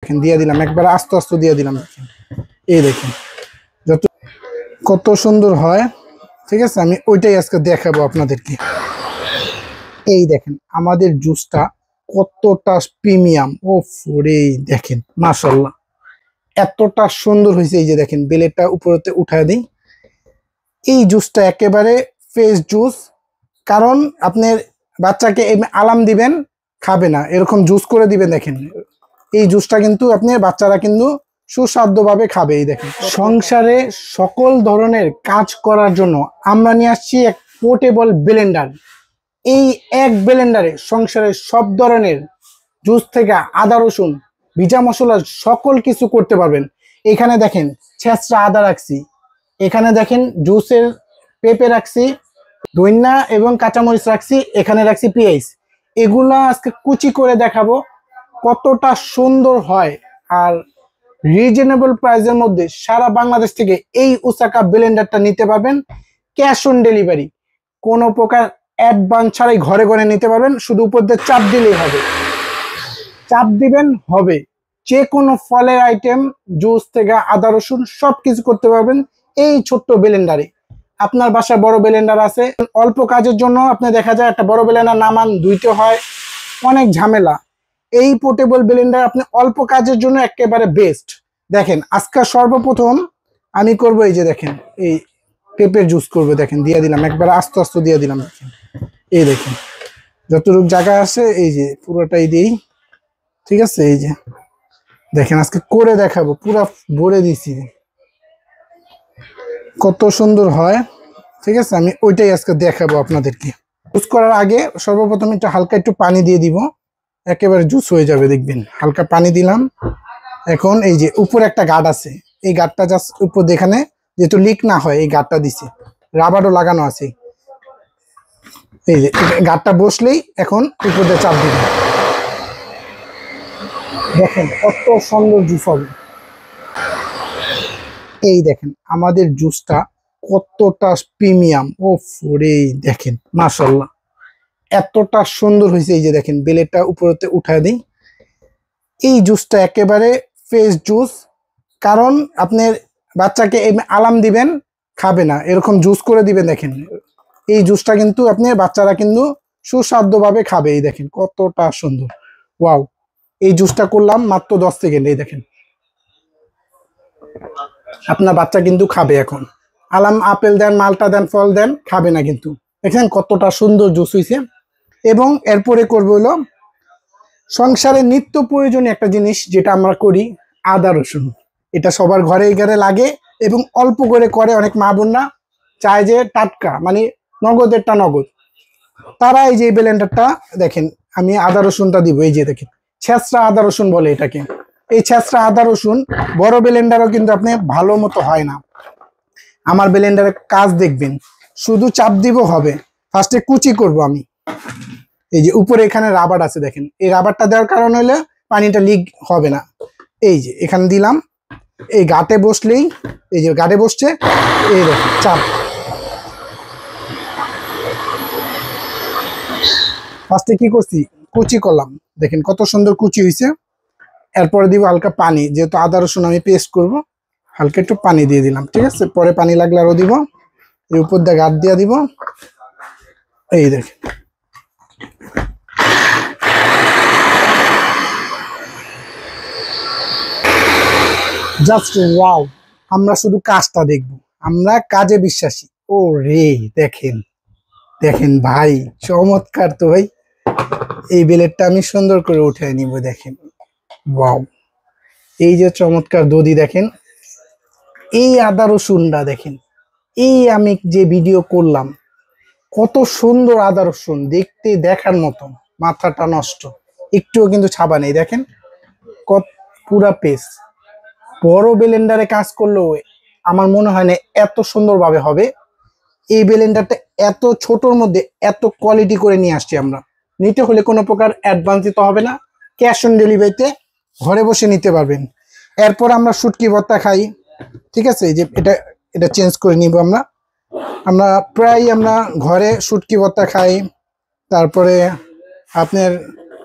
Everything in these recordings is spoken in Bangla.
দেখেন দিয়ে দিলাম, একবার আস্তে আস্তে দিয়ে দিলাম। দেখেন এই দেখেন যত কত সুন্দর হয়। ঠিক আছে, আমি ওইটাই আজকে দেখাবো আপনাদেরকে। এই দেখেন আমাদের জুসটা কতটা প্রিমিয়াম। ও ফোরে দেখেন মাশাআল্লাহ এতটা সুন্দর হয়েছে। এই যে দেখেন বেলেটটা উপরেতে উঠায় দিই। এই জুসটা একেবারে ফ্রেশ জুস, কারণ আপনার বাচ্চাকে আলাম দিবেন খাবে না, এরকম জুস করে দিবেন। দেখেন এই জুসটা কিন্তু আপনি বাচ্চারা কিন্তু সুস্বাদুভাবে খাবে। এই দেখেন সংসারে সকল ধরনের কাজ করার জন্য আমরা নিয়ে আসছি এক পোর্টেবল ব্লেন্ডার। এই এক ব্লেন্ডারে সংসারের সব ধরনের জুস থেকে আদা রসুন ভিজা মশলা সকল কিছু করতে পারবেন। এখানে দেখেন ছেঁচড়া আদা রাখছি, এখানে দেখেন জুসের পেঁপে রাখছি, ধনিয়া এবং কাঁচামরিচ রাখছি, এখানে রাখছি পেঁয়াজ। এগুলা আজকে কুচি করে দেখাবো কতটা সুন্দর হয়। আর রিজনেবল প্রাইসের মধ্যে সারা বাংলাদেশ থেকে এই ওসাকা ব্লেন্ডারটা নিতে পারবেন ক্যাশ অন ডেলিভারি। কোনো প্রকার অ্যাডভান্স ছাড়াই ঘরে ঘরে নিতে পারবেন, শুধু উপর দিয়ে চাপ দিলেই হবে। চাপ দিবেন হবে, যে কোনো ফলের আইটেম জুস থেকে আদা রসুন সবকিছু করতে পারবেন এই ছোট্ট ব্লেন্ডারে। আপনার বাসায় বড় ব্লেন্ডার আছে, অল্প কাজের জন্য আপনি দেখা যায় একটা বড় ব্লেন্ডার নামান দুইটা হয়, অনেক ঝামেলা। এই পোর্টেবল ব্লেন্ডার আপনি অল্প কাজের জন্য একেবারে বেস্ট। দেখেন আজকে সর্বপ্রথম আমি করব এই যে দেখেন এই পেঁপের জুস করবো। দেখেন দিয়ে দিলাম, একবার আস্তে আস্তে দিয়ে দিলাম। দেখেন এই দেখেন যতটুকু জায়গা আছে এই যে পুরোটাই দিই। ঠিক আছে, এই যে দেখেন আজকে করে দেখাবো, পুরা ভরে দিছি কত সুন্দর হয়। ঠিক আছে, আমি ওইটাই আজকে দেখাবো আপনাদেরকে। জুস করার আগে সর্বপ্রথম একটু হালকা একটু পানি দিয়ে দিব, একেবারে জুস হয়ে যাবে দেখবেন। হালকা পানি দিলাম। এখন এই যে উপরে একটা গার্ড আছে, এই গার্ডটা জাস্ট উপর যেখানে যেহেতু লিক না হয় এই গার্ডটা দিছি, রাবারও লাগানো আছে। এই যে গার্ডটা বসলেই এখন উপর দিয়ে চাপ দিবেন। দেখেন কত সুন্দর জুস হবে। এই দেখেন আমাদের জুসটা কতটা প্রিমিয়াম। ও ফোরে দেখেন মাশাআল্লাহ এতটা সুন্দর হয়েছে। এই যে দেখেন বেলেটটা উপরেতে উঠায় দিই। এই জুসটা একেবারে ফ্রেশ জুস, কারণ আপনার বাচ্চাকে আলাম দিবেন খাবে না, এরকম জুস করে দিবেন। দেখেন এই জুসটা কিন্তু আপনার বাচ্চারা কিন্তু সুস্বাদুভাবে খাবে। এই দেখেন কতটা সুন্দর, ওয়াও। এই জুসটা করলাম মাত্র 10 সেকেন্ড। এই দেখেন আপনার বাচ্চা কিন্তু খাবে। এখন আলাম আপেল দেন, মালটা দেন, ফল দেন, খাবে না কিন্তু। দেখেন কতটা সুন্দর জুস হয়েছে। এবং এরপরে করবো হলো সংসারে নিত্য প্রয়োজনীয় একটা জিনিস যেটা আমরা করি, আদা রসুন। এটা সবার ঘরে ঘরে লাগে এবং অল্প করে করে অনেক মা বোনরা চায় যে টাটকা মানে নগদেরটা নগদ, তারা এই যে ব্লেন্ডারটা দেখেন আমি আদা রসুনটা দিব। এই যে দেখেন ছেঁচড়া আদা রসুন বলে এটাকে। এই ছেঁচড়া আদা রসুন বড় ব্লেন্ডারও কিন্তু আপনি ভালো মতো হয় না। আমার ব্লেন্ডারের কাজ দেখবেন, শুধু চাপ দিব হবে। ফার্স্টে কুচি করব আমি। এই যে উপরে এখানে রাবার আছে, দেখেন এই রাবারটা দেওয়ার কারণ হলে পানিটা লিক হবে না। এই যে এখানে দিলাম, এই গাটে বসলেই এই যে গাটে বসছে, এই দেখেন চাপ। ফার্স্টে কি করছি, কুচি করলাম। দেখেন কত সুন্দর কুচি হয়েছে। এরপরে দিব হালকা পানি, যেহেতু আদা রসুন আমি পেস্ট করব, হালকা একটু পানি দিয়ে দিলাম। ঠিক আছে, পরে পানি লাগলে আরো দিব। এই উপর দিয়ে গাঁট দিয়ে দিব। এই দেখেন জাস্ট ওয়াও। আমরা শুধু কাজটা দেখব, আমরা কাজে বিশ্বাসী। ও রে দেখেন দেখেন ভাই চমৎকার তো ভাই। এই বেলেটটা আমি সুন্দর করে উঠে নিব। দেখেন ওয়াও, এই যে চমৎকার দধি। দেখেন এই আদা রসুনটা দেখেন, এই আমি যে ভিডিও করলাম কত সুন্দর আদা রসুন দেখতে, দেখার মতো, মাথাটা নষ্ট, একটুও কিন্তু ছাবা নেই। দেখেন কত পুরা পেস্ট। বড় ব্লেন্ডারে কাজ করলেও আমার মনে হয় না এত সুন্দরভাবে হবে। এই ব্লেন্ডারটা এত ছোটর মধ্যে এত কোয়ালিটি করে নিয়ে আসছি আমরা। নিতে হলে কোনো প্রকার অ্যাডভান্স দিতে হবে না, ক্যাশ অন ডেলিভারিতে ঘরে বসে নিতে পারবেন। এরপর আমরা শুটকি ভর্তা খাই। ঠিক আছে, এই যে এটা এটা চেঞ্জ করে নিব আমরা। আমরা প্রায় আমরা ঘরে শুটকি ভর্তা খাই। তারপরে আপনার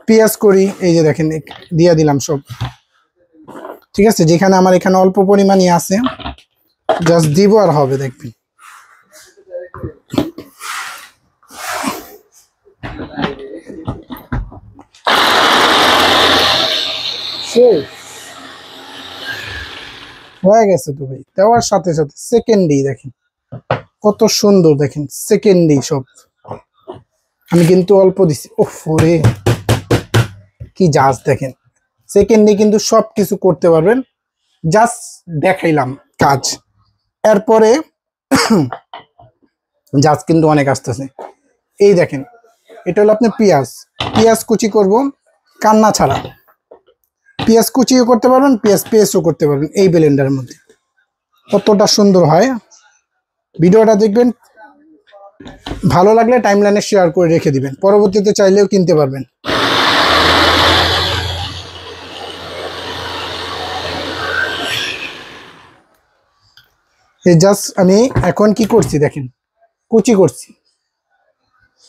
পেঁয়াজ করি। এই যে দেখেন দিয়ে দিলাম সব। ঠিক আছে, যেখানে আমার এখানে অল্প পরিমাণই আছে, জাস্ট দিব আর হবে, দেখবেন। হয়ে গেছে তো ভাই, দেওয়ার সাথে সাথে সেকেন্ডেই দেখেন কত সুন্দর, দেখেন সেকেন্ডেই সব। আমি কিন্তু অল্প দিছি, ওফ রে কি জাজ, দেখেন সেকেন্ডে কিন্তু সব কিছু করতে পারবেন। জাস্ট দেখাইলাম কাজ, এরপরে জাজ কিন্তু অনেক আসতেছে। এই দেখেন, এটা হলো আপনি পেঁয়াজ, পেঁয়াজ কুচি করব কান্না ছাড়া। পেঁয়াজ কুচিও করতে পারবেন, পেঁয়াজ পেস্টও করতে পারবেন এই ব্লেন্ডারের মধ্যে। কতটা সুন্দর হয়, ভিডিওটা দেখবেন, ভালো লাগলে টাইমলাইনে শেয়ার করে রেখে দিবেন, পরবর্তীতে চাইলেও কিনতে পারবেন। এই জাস্ট আমি এখন কি করছি দেখেন, কুচি করছি।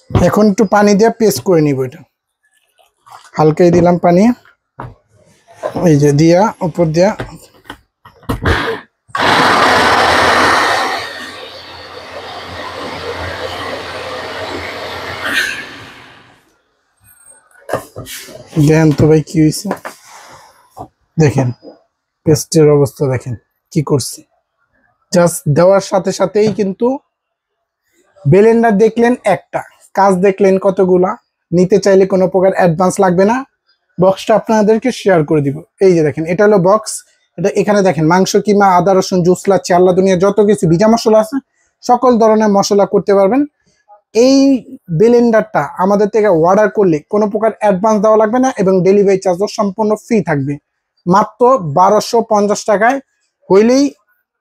এখন একটু পানি দিয়ে পেস্ট করে নিব, এটা হালকাই দিলাম পানি, এই যে দিয়া উপর দিয়া দেখেন তো ভাই কি হয়েছে, দেখেন পেস্টের অবস্থা, দেখেন কি করছি। জাস্ট দেওয়ার সাথে সাথেই কিন্তু ব্লেন্ডার দেখলেন একটা, কাজ দেখলেন কতগুলা। নিতে চাইলে কোনো প্রকার অ্যাডভান্স লাগবে না, বক্সটা আপনাদেরকে শেয়ার করে দিব। এই যে দেখেন, এটা হলো বক্স। এটা এখানে দেখেন মাংস কিমা, আদা রসুন, জুসলা, চাল্লা দুনিয়া যত কিছু ভিজা মশলা আছে সকল ধরনের মশলা করতে পারবেন। এই ব্লেন্ডারটা আমাদের থেকে অর্ডার করলে কোনো প্রকার অ্যাডভান্স দেওয়া লাগবে না এবং ডেলিভারি চার্জও সম্পূর্ণ ফ্রি থাকবে। মাত্র 1250 টাকায় হইলেই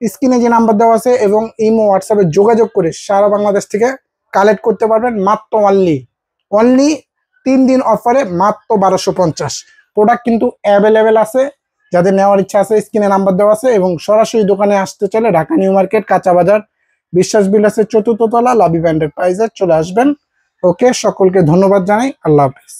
স্ক্রিনে যে নাম্বার দেওয়া আছে এবং ইমো হোয়াটসঅ্যাপে যোগাযোগ করে সারা বাংলাদেশ থেকে কালেক্ট করতে পারবেন। মাত্র অনলি 3 দিন অফারে মাত্র 1250। প্রোডাক্ট কিন্তু অ্যাভেলেবেল আছে, যাদের নেওয়ার ইচ্ছা আছে স্ক্রিনে নাম্বার দেওয়া আছে। এবং সরাসরি দোকানে আসতে চাইলে ঢাকা নিউ মার্কেট, কাঁচা বাজার, বিশ্বাস বিলাসের 4র্থ তলা লাভি ব্যান্ডের প্রাইজে চলে আসবেন। ওকে, সকলকে ধন্যবাদ জানাই, আল্লাহ হাফেজ।